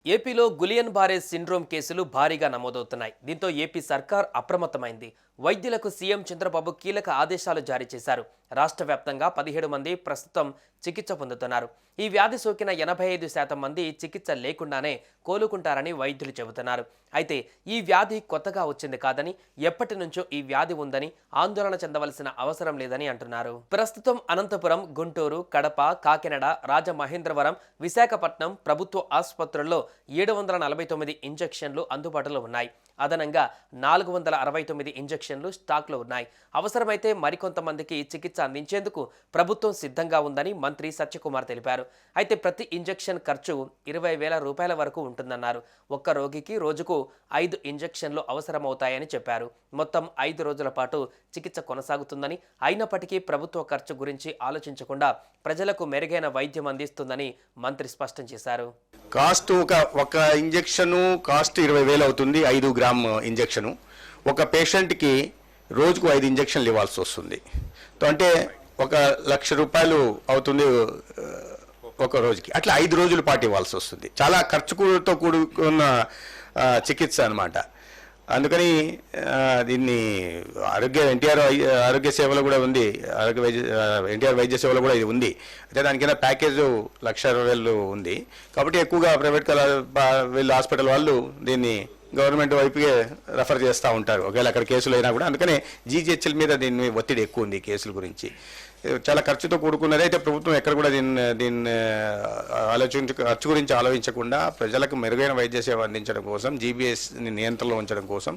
ఏపీలో Guillain బారే syndrome కేసులు భారీగా నమోదవుతున్నాయి. దీంతో ఏపీ సర్కార్ అప్రమత్తమైంది. వైద్యులకు సీఎం చంద్రబాబు కీలక ఆదేశాలు జారీ చేశారు. రాష్ట్ర వ్యాప్తంగా 17 మంది ప్రస్తుతం చికిత్స పొందుతున్నారు. ఈ వ్యాధి సోకిన 85% మంది చికిత్స లేకుండానే కోలుకుంటారని వైద్యులు చెబుతున్నారు. అయితే ఈ వ్యాధి కొత్తగా వచ్చింది కాదని, ఎప్పటి నుంచో ఈ వ్యాధి ఉందని ఆందోళన చెందవలసిన అవసరం లేదని అంటున్నారు. ప్రస్తుతం అనంతపురం, గుంటూరు, కడప, కాకినాడ, రాజమహేంద్రవరం, విశాఖపట్నం ప్రభుత్వ ఆసుపత్రుల్లో 749 ఇంజెక్షన్లు అందుబాటులో ఉన్నాయి. అదనంగా 469 ఇంజెక్షన్లు స్టాక్లో ఉన్నాయి. అవసరమైతే మరికొంతమందికి చికిత్స అందించేందుకు ప్రభుత్వం సిద్ధంగా ఉందని మంత్రి సత్యకుమార్ తెలిపారు. అయితే ప్రతి ఇంజెక్షన్ ఖర్చు 20,000 రూపాయల వరకు ఉంటుందన్నారు. ఒక్క రోగికి రోజుకు 5 ఇంజెక్షన్లు అవసరమవుతాయని చెప్పారు. మొత్తం 5 రోజుల పాటు చికిత్స కొనసాగుతుందని, అయినప్పటికీ ప్రభుత్వ ఖర్చు గురించి ఆలోచించకుండా ప్రజలకు మెరుగైన వైద్యం అందిస్తుందని మంత్రి స్పష్టం చేశారు. కాస్ట్ ఒక ఇంజెక్షన్ కాస్ట్ 20,000 అవుతుంది. 5 గ్రామ్ ఇంజెక్షను ఒక పేషెంట్కి రోజుకు 5 ఇంజెక్షన్లు ఇవ్వాల్సి వస్తుంది. అంటే 1,00,000 రూపాయలు అవుతుంది ఒక రోజుకి. అట్లా 5 రోజుల పాటు ఇవ్వాల్సి వస్తుంది. చాలా ఖర్చుతో కూడుకున్న చికిత్స అనమాట. అందుకని దీన్ని ఎన్టీఆర్ ఆరోగ్య సేవలో కూడా ఉంది, ఎన్టీఆర్ వైద్య సేవలో కూడా ఇది ఉంది. అయితే దానికైనా ప్యాకేజ్ 1,20,000 ఉంది. కాబట్టి ఎక్కువగా ప్రైవేట్ వీళ్ళు హాస్పిటల్ వాళ్ళు దీన్ని గవర్నమెంట్ వైపుకే రెఫర్ చేస్తూ ఉంటారు ఒకవేళ అక్కడ కేసులు అయినా కూడా. అందుకనే జీజీహెచ్ఎల్ మీద దీన్ని ఒత్తిడి ఎక్కువ ఉంది. కేసుల గురించి చాలా ఖర్చుతో కూడుకున్నది. అయితే ప్రభుత్వం ఎక్కడ కూడా దీన్ని ఖర్చు గురించి ఆలోచించకుండా ప్రజలకు మెరుగైన వైద్య సేవ అందించడం కోసం, జీబీఎస్ని నియంత్రణలో ఉంచడం కోసం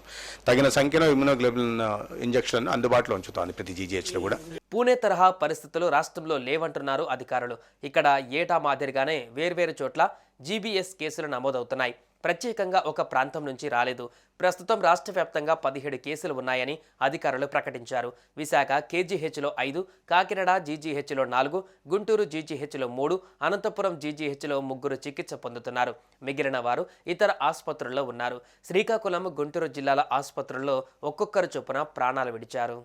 తగిన సంఖ్యలో ఇమ్యునోగ్లోబులిన్ ఇంజెక్షన్ అందుబాటులో ఉంచుతోంది ప్రతి జీజీహెచ్లో కూడా. పూణే తరహా పరిస్థితులు రాష్ట్రంలో లేవంటున్నారు అధికారులు. ఇక్కడ ఏటా మాదిరిగానే వేర్వేరు చోట్ల జీబీఎస్ కేసులు నమోదవుతున్నాయి. ప్రత్యేకంగా ఒక ప్రాంతం నుంచి రాలేదు. ప్రస్తుతం రాష్ట్ర వ్యాప్తంగా 17 కేసులు ఉన్నాయని అధికారులు ప్రకటించారు. విశాఖ కేజీహెచ్లో 5, కాకినాడ జీజీహెచ్లో 4, గుంటూరు జీజీహెచ్లో 3, అనంతపురం జీజీహెచ్లో 3 చికిత్స పొందుతున్నారు. మిగిలిన వారు ఇతర ఆసుపత్రుల్లో ఉన్నారు. శ్రీకాకుళం, గుంటూరు జిల్లాల ఆసుపత్రుల్లో ఒక్కొక్కరు చొప్పున ప్రాణాలు విడిచారు.